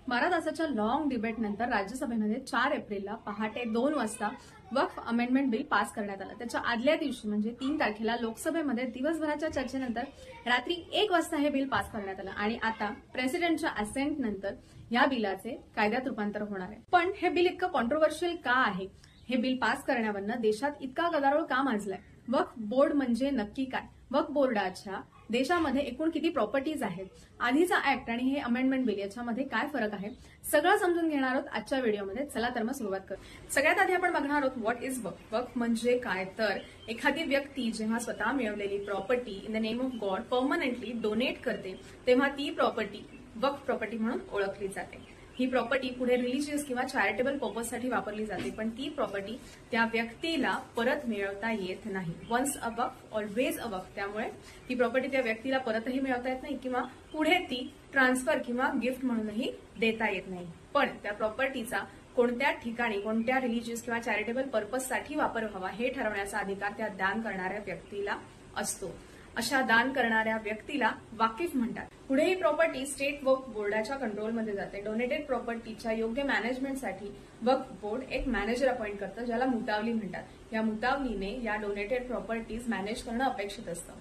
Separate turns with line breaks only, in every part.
12 तासाच्या लॉंग डिबेटनंतर राज्यसभेमध्ये 4 एप्रिलला पहाटे 2 वाजता वक्फ अमेंडमेंट बिल पास करण्यात आलं। त्याच्या आदल्या दिवशी म्हणजे 3 तारखेला लोकसभेमध्ये दिवसभराच्या चर्चेनंतर रात्री 1 वाजता हे बिल पास करण्यात आलं आणि आता प्रेसिडेंटच्या असेंट नंतर या बिलाचे कायद्यात रूपांतर होणार आहे। पण हे बिल इतकं कॉन्ट्रोवर्शियल का आहे? हे बिल पास करण्यावरनं देशात इतका गदारोळ का माजलाय? वक्फ बोर्ड म्हणजे नक्की काय? वक्फ बोर्डाच्या देशामध्ये एकूण किती प्रॉपर्टीज आहेत? आधीचा ऍक्ट आणि हे अमेंडमेंट बिल याच्यामध्ये काय फरक आहे? सगळं समजून घेणार आहोत आजच्या व्हिडिओमध्ये। चला तर मग सुरुवात करू। सगळ्यात आधी आपण बघणार आहोत व्हॉट इज वक्फ। वक्फ म्हणजे काय? तर एखादी व्यक्ती जेव्हा स्वतः मिळवलेली property in the name of God permanently donate करते तेव्हा ती प्रॉपर्टी वक्फ प्रॉपर्टी म्हणून ओळखली जाते। ही प्रॉपर्टी पुढे रिलीजियस किंवा चॅरिटेबल पर्पजसाठी वापरली जाते, पण ती प्रॉपर्टी त्या व्यक्तीला परत मिळवता येत नाही। Once a waqf always a waqf. त्यामुळे ती प्रॉपर्टी त्या व्यक्तीला परतही मिळवता येत नाही किंवा पुढे ती ट्रान्सफर किंवा गिफ्ट म्हणूनही देता येत नाही। पण त्या प्रॉपर्टीचा कोणत्या ठिकाणी कोणत्या रिलीजियस किंवा चॅरिटेबल पर्पजसाठी वापर व्हावा हे ठरवण्याचा अधिकार त्या दान करणाऱ्या व्यक्तीला असतो। अशा दान करणाऱ्या व्यक्तीला वाकिफ म्हणतात। पुढे ही प्रॉपर्टी स्टेट वक्फ बोर्डाच्या कंट्रोलमध्ये जाते। डोनेटेड प्रॉपर्टीच्या योग्य मॅनेजमेंटसाठी वक्फ बोर्ड एक मॅनेजर अपॉइंट करतं, ज्याला मुतावली म्हणतात। या मुतावलीने या डोनेटेड प्रॉपर्टीज मॅनेज करणं अपेक्षित असतं।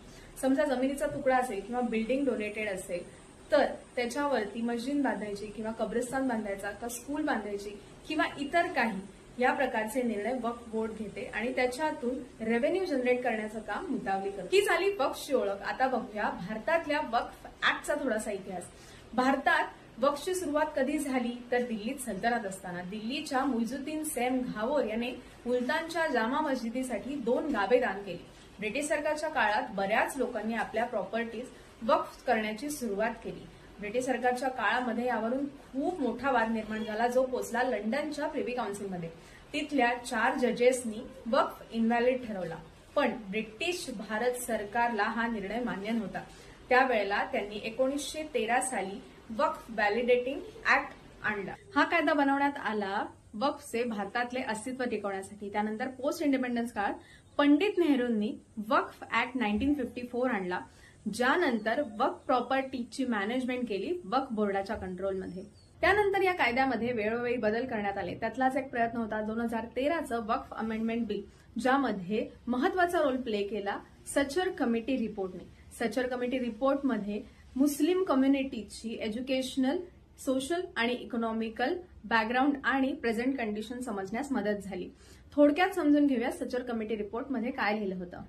समजा जमिनीचा तुकडा असेल किंवा बिल्डिंग डोनेटेड असेल तर त्याच्यावरती मस्जिद बांधायची किंवा कब्रिस्तान बांधायचा का स्कूल बांधायची किंवा इतर काही या प्रकारचे निर्णय वक्फ बोर्ड घेते आणि त्याच्यातून रेव्हेन्यू जनरेट करण्याचं काम मुतावली करते। ही झाली वक्फची ओळख। आता बघूया भारतातल्या वक्फ ऍक्टचा थोडासा इतिहास। भारतात वक्फची सुरुवात कधी झाली तर दिल्लीत सल्तनत असताना दिल्लीच्या मुइझुद्दीन सैम घावोर याने मुलतानच्या जामा मस्जिदीसाठी 2 गावे दान केली। ब्रिटिश सरकारच्या काळात बऱ्याच लोकांनी आपल्या प्रॉपर्टीज वक्फ करण्याची सुरुवात केली। ब्रिटिश सरकारच्या काळामध्ये यावरून खूप मोठा वाद निर्माण झाला, जो पोचला लंडनच्या प्रिव्ही काउन्सिलमध्ये। तिथल्या 4 जजेसनी वक्फ इनव्हॅलिड ठरवला, पण ब्रिटिश भारत सरकारला हा निर्णय मान्य नव्हता। त्यावेळेला त्यांनी 1913 साली वक्फ व्हॅलिडेटिंग ऍक्ट आणला। हा कायदा बनवण्यात आला वक्फचे भारतातले अस्तित्व टिकवण्यासाठी। त्यानंतर पोस्ट इंडिपेंडन्स काळात पंडित नेहरूंनी वक्फ ऍक्ट 1954 आणला, ज्यानंतर वक्फ प्रॉपर्टीची मॅनेजमेंट केली वक्फ बोर्डाच्या कंट्रोलमध्ये। त्यानंतर या कायद्यामध्ये वेळोवेळी बदल करण्यात आले। त्यातलाच एक प्रयत्न होता 2013चं वक्फ अमेंडमेंट बिल, ज्यामध्ये महत्वाचा रोल प्ले केला सचर कमिटी रिपोर्टने। सचर कमिटी रिपोर्टमध्ये मुस्लिम कम्युनिटीची एज्युकेशनल, सोशल आणि इकॉनॉमिकल बॅकग्राऊंड आणि प्रेझेंट कंडिशन समजण्यास मदत झाली। थोडक्यात समजून घेऊया सचर कमिटी रिपोर्टमध्ये काय लिहिलं होतं।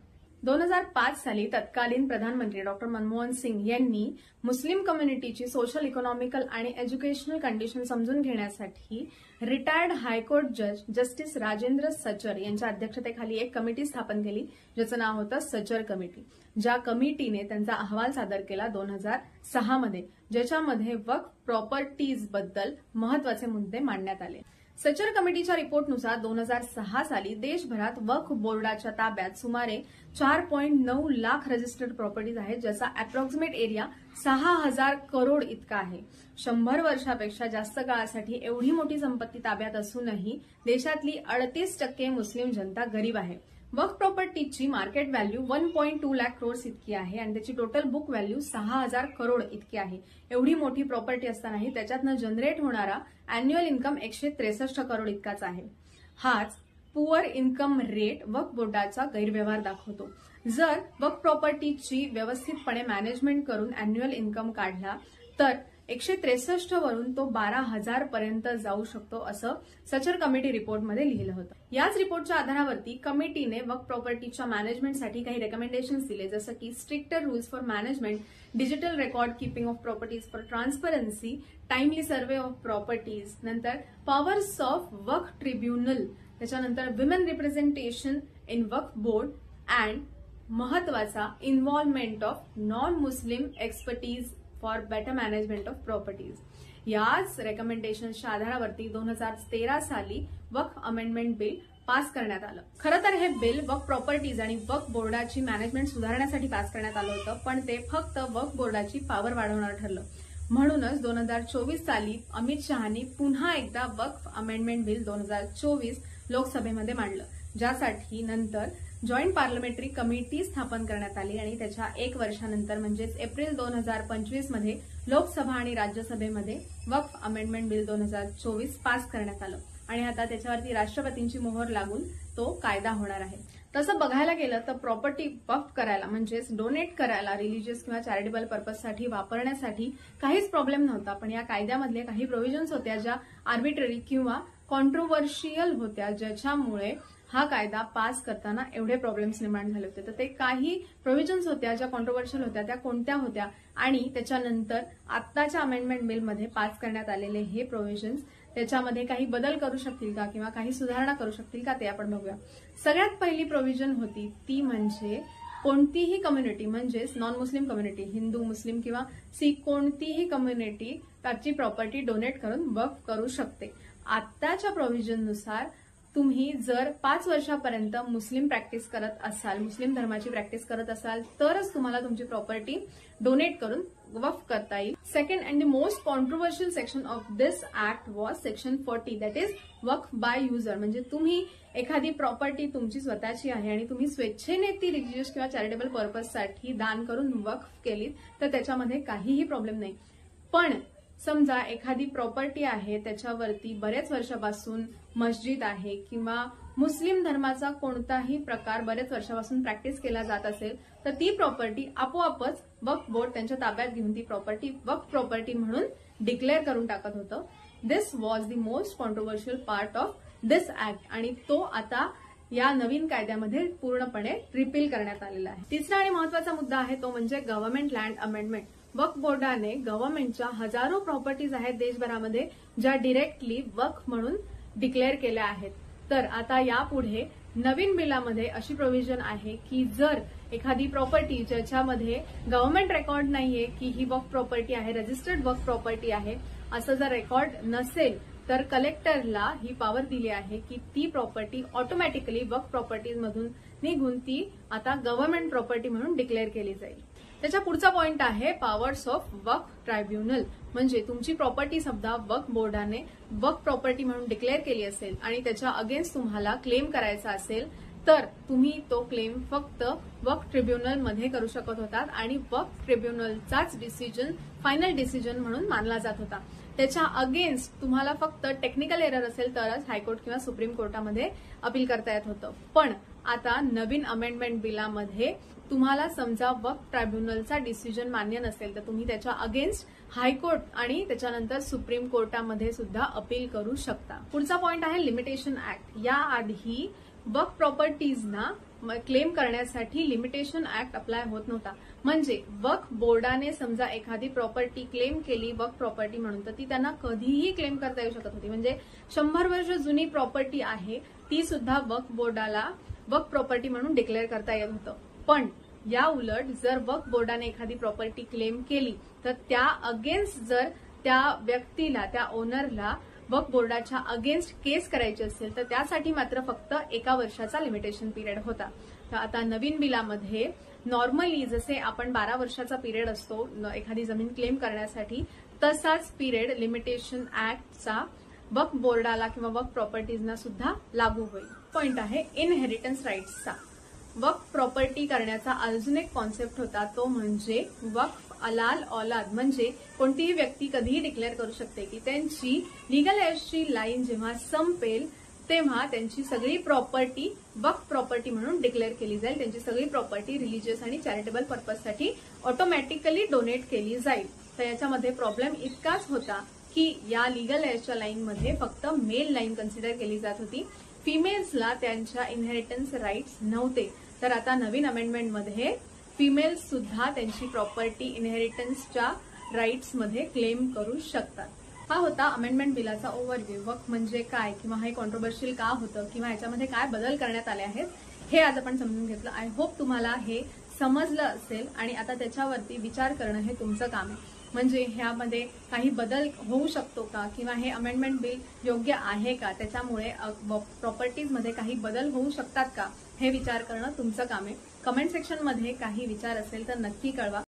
2005 साली तत्कालीन प्रधानमंत्री डॉक्टर मनमोहन सिंग यांनी मुस्लिम कम्युनिटीची सोशल, इकॉनॉमिकल आणि एज्युकेशनल कंडिशन समजून घेण्यासाठी रिटायर्ड हायकोर्ट जज जस्टिस राजेंद्र सचर यांच्या अध्यक्षतेखाली एक कमिटी स्थापन केली, ज्याचं नाव होतं सचर कमिटी। ज्या कमिटीने त्यांचा अहवाल सादर केला 2006 मध्ये, ज्याच्यामध्ये वक्फ प्रॉपर्टीज बद्दल महत्वाचे मुद्दे मांडण्यात आले। सचर कमिटीच्या रिपोर्टनुसार 2006 साली देशभरात वक्फ बोर्डाच्या ताब्यात सुमारे 4.9 लाख रजिस्टर्ड प्रॉपर्टीज आहेत, ज्याचा अप्रॉक्सिमेट एरिया 6000 करोड इतका आहे। 100 वर्षापेक्षा जास्त काळासाठी एवढी मोठी संपत्ती ताब्यात असूनही देशातली 38% मुस्लिम जनता गरीब आहे। वक्फ प्रॉपर्टीची मार्केट व्हॅल्यू 1.2 लाख करोड इतकी आहे आणि त्याची टोटल बुक व्हॅल्यू 6000 करोड इतकी आहे। एवढी मोठी प्रॉपर्टी असतानाही त्याच्यातनं जनरेट होणारा अॅन्युअल इन्कम 163 करोड इतकाच आहे। हाच पुअर इन्कम रेट वक्फ बोर्डाचा गैरव्यवहार दाखवतो। जर वक्फ प्रॉपर्टीची व्यवस्थितपणे मॅनेजमेंट करून अॅन्युअल इन्कम काढला तर 163 वरून तो 12,000 पर्यंत जाऊ शकतो, असं सचर कमिटी रिपोर्टमध्ये लिहिलं होतं। याच रिपोर्टच्या आधारावरती कमिटीने वक्फ प्रॉपर्टीच्या मॅनेजमेंटसाठी काही रेकमेंडेशन्स दिले, जसं की stricter rules for management, digital record keeping of properties for transparency, timely survey of properties, नंतर पॉवर्स ऑफ वक्फ ट्रिब्युनल, त्याच्यानंतर women representation in Waqf board and महत्वाचा involvement of non Muslim expertise for better management of properties. याच रेकमेंडेशन्सच्या आधारावरती 2013 साली वक्फ amendment bill pass करण्यात आलं। खरं तर हे बिल वक्फ प्रॉपर्टीज आणि वक्फ बोर्डाची मॅनेजमेंट सुधारण्यासाठी पास करण्यात आलं होतं, पण ते फक्त वक्फ बोर्डाची पॉवर वाढवणार ठरलं। म्हणूनच 2024 साली अमित शहानी पुन्हा एकदा वक्फ अमेंडमेंट बिल 2024 लोकसभेमध्ये मांडलं, ज्यासाठी नंतर जॉईंट पार्लमेंटरी कमिटी स्थापन करण्यात आली आणि त्याच्या 1 वर्षानंतर म्हणजेच एप्रिल 2025 मध्ये लोकसभा आणि राज्यसभेमध्ये वक्फ अमेंडमेंट बिल 2024 पास करण्यात आलं आणि आता त्याच्यावरती राष्ट्रपतींची मोहर लागून तो कायदा होणार आहे. तसं बघायला गेलं तर प्रॉपर्टी वक्फ करायला म्हणजेच डोनेट करायला रिलीजियस किंवा चॅरिटेबल पर्पजसाठी वापरण्यासाठी काहीच प्रॉब्लेम नव्हता. पण या कायद्यामधले काही प्रोव्हिजन्स होत्या ज्या आर्बिट्ररी किंवा कॉन्ट्रोवर्शियल होत्या, ज्याच्यामुळे हा कायदा पास करताना एवढे प्रॉब्लेम्स निर्माण झाले होते. तर ते काही प्रोव्हिजन्स होत्या ज्या कॉन्ट्रोवर्शियल होत्या त्या कोणत्या होत्या आणि त्याच्यानंतर आत्ताच्या अमेंडमेंट बिलमध्ये पास करण्यात आलेले हे प्रोव्हिजन्स त्याच्यामध्ये काही बदल करू शकतील का किंवा काही सुधारणा करू शकतील का ते आपण बघूया. सगळ्यात पहिली प्रोव्हिजन होती ती म्हणजे कोणतीही कम्युनिटी म्हणजेच नॉन मुस्लिम कम्युनिटी, हिंदू, मुस्लिम किंवा सिख कोणतीही कम्युनिटी त्याची प्रॉपर्टी डोनेट करून वक्फ करू शकते. आत्ताच्या प्रोव्हिजननुसार तुम्ही जर 5 वर्षापर्यंत मुस्लिम प्रॅक्टिस करत असाल, मुस्लिम धर्माची प्रॅक्टिस करत असाल तरच तुम्हाला तुमची प्रॉपर्टी डोनेट करून वक्फ करता येईल. Second and the most controversial section of this act was section 40 that is वक्फ बाय युजर. म्हणजे तुम्ही एखादी प्रॉपर्टी तुमची स्वतःची आहे आणि तुम्ही स्वेच्छेने ती रिलिजियस किंवा चॅरिटेबल पर्पजसाठी दान करून वक्फ केलीत तर त्याच्यामध्ये काहीही प्रॉब्लेम नाही. पण समजा एखादी प्रॉपर्टी आहे त्याच्यावरती बरेच वर्षापासून मस्जिद आहे किंवा मुस्लिम धर्माचा कोणताही प्रकार बरेच वर्षापासून प्रॅक्टिस केला जात असेल तर ती प्रॉपर्टी आपोआपच वक्फ बोर्ड त्यांच्या ताब्यात घेऊन ती प्रॉपर्टी वक्फ प्रॉपर्टी म्हणून डिक्लेअर करून टाकत होतं. This was the most controversial part of this act आणि तो आता या नवीन कायद्यामध्ये पूर्णपणे रिपील करण्यात आलेला आहे. तिसरा आणि महत्वाचा मुद्दा आहे तो म्हणजे गव्हर्नमेंट लँड अमेंडमेंट. वक्फ बोर्डाने गव्हर्नमेंटच्या हजारो प्रॉपर्टीज आहेत देशभरामध्ये ज्या डिरेक्टली वक्फ म्हणून डिक्लेअर केल्या आहेत. तर आता यापुढे नवीन बिलामध्ये अशी प्रोव्हिजन आहे की जर एखादी प्रॉपर्टी ज्याच्यामध्ये गव्हर्नमेंट रेकॉर्ड नाहीये की ही वक्फ प्रॉपर्टी आहे, रजिस्टर्ड वक्फ प्रॉपर्टी आहे, असं जर रेकॉर्ड नसेल तर कलेक्टरला ही पॉवर दिली आहे की ती प्रॉपर्टी ऑटोमॅटिकली वक्फ प्रॉपर्टीज मधून निघून ती आता गव्हर्नमेंट प्रॉपर्टी म्हणून डिक्लेअर केली जाईल. त्याच्या पुढचा पॉइंट आहे पॉवर्स ऑफ वक्फ ट्रायब्युनल. म्हणजे तुमची प्रॉपर्टी समजा वक्फ बोर्डाने वक्फ प्रॉपर्टी म्हणून डिक्लेअर केली असेल आणि त्याच्या अगेन्स्ट तुम्हाला क्लेम करायचा असेल तर तुम्ही तो क्लेम फक्त वक्फ ट्रिब्युनलमध्ये करू शकत होतात आणि वक्फ ट्रिब्युनलचाच डिसिजन फायनल डिसिजन म्हणून मानला जात होता. त्याच्या अगेन्स्ट तुम्हाला फक्त टेक्निकल एरर असेल तरच हायकोर्ट किंवा सुप्रीम कोर्टामध्ये अपील करता येत होतं. पण आता नवीन अमेंडमेंट बिलामध्ये तुम्हाला समजा वक्फ ट्रायब्युनलचा डिसिजन मान्य नसेल तर तुम्ही त्याच्या अगेन्स्ट हायकोर्ट आणि त्याच्यानंतर सुप्रीम कोर्टामध्ये सुद्धा अपील करू शकता. पुढचा पॉइंट आहे लिमिटेशन ऍक्ट. याआधी वक्फ प्रॉपर्टीजना क्लेम करण्यासाठी लिमिटेशन ऍक्ट अप्लाय होत नव्हता. म्हणजे वक्फ बोर्डाने समजा एखादी प्रॉपर्टी क्लेम केली वक्फ प्रॉपर्टी म्हणून तर ती त्यांना कधीही क्लेम करता येऊ शकत होती. म्हणजे 100 वर्ष जुनी प्रॉपर्टी आहे ती सुद्धा वक्फ बोर्डाला वक्फ प्रॉपर्टी म्हणून डिक्लेअर करता येत होतं. पण या उलट जर वक्फ बोर्डाने एखादी प्रॉपर्टी क्लेम केली तर त्या अगेन्स्ट जर त्या व्यक्तीला त्या ओनरला वक्फ बोर्डाच्या अगेन्स्ट केस करायची असेल तर त्यासाठी मात्र फक्त 1 वर्षाचा लिमिटेशन पिरियड होता. तर आता नवीन बिलामध्ये नॉर्मली जसे आपण 12 वर्षाचा पिरियड असतो एखादी जमीन क्लेम करण्यासाठी तसाच पिरियड लिमिटेशन ऍक्टचा वक्फ बोर्डाला किंवा वक्फ प्रॉपर्टीजना सुद्धा लागू होईल. पॉइंट आहे इनहेरिटन्स राईट्सचा. वक्फ प्रॉपर्टी करण्याचा अजून एक कॉन्सेप्ट होता तो म्हणजे वक्फ अलाल औलाद. म्हणजे कोणतीही व्यक्ती कधीही डिक्लेअर करू शकते की त्यांची लिगल एजची लाईन जेव्हा संपेल तेव्हा त्यांची सगळी प्रॉपर्टी वक्फ प्रॉपर्टी म्हणून डिक्लेअर केली जाईल. त्यांची सगळी प्रॉपर्टी रिलीजियस आणि चॅरिटेबल पर्पजसाठी ऑटोमॅटिकली डोनेट केली जाईल. तर याच्यामध्ये प्रॉब्लेम इतकाच होता की या लिगल एजच्या लाईनमध्ये फक्त मेल लाईन कन्सिडर केली जात होती. फिमेल्सला त्यांच्या इनहेरिटन्स राईट्स नव्हते. तर आता नवीन अमेंडमेंटमध्ये फिमेल्स सुद्धा त्यांची प्रॉपर्टी इनहेरिटन्सच्या राईट्समध्ये क्लेम करू शकतात. हा होता अमेंडमेंट बिलाचा ओव्हरव्ह्यू. वक्फ म्हणजे काय किंवा हे कॉन्ट्रोवर्शियल का होतं किंवा याच्यामध्ये काय बदल करण्यात आले आहेत हे आज आपण समजून घेतलं. आय होप तुम्हाला हे समजलं असेल आणि आता त्याच्यावरती विचार करणं हे तुमचं काम आहे. म्हणजे ह्यामध्ये काही बदल होऊ शकतो का किंवा हे अमेंडमेंट बिल योग्य आहे का, त्याच्यामुळे प्रॉपर्टीजमध्ये काही बदल होऊ शकतात का हे विचार करणं तुमचं काम आहे. कमेंट सेक्शनमध्ये काही विचार असेल तर नक्की कळवा.